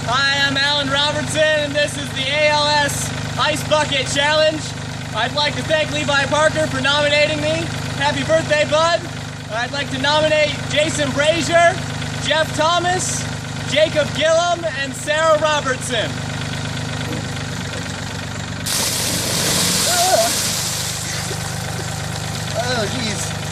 Hi, I'm Alan Robertson, and this is the ALS Ice Bucket Challenge. I'd like to thank Levi Parker for nominating me. Happy birthday, bud. I'd like to nominate Jason Brazier, Jeff Thomas, Jacob Gillum, and Sarah Robertson. Oh, jeez.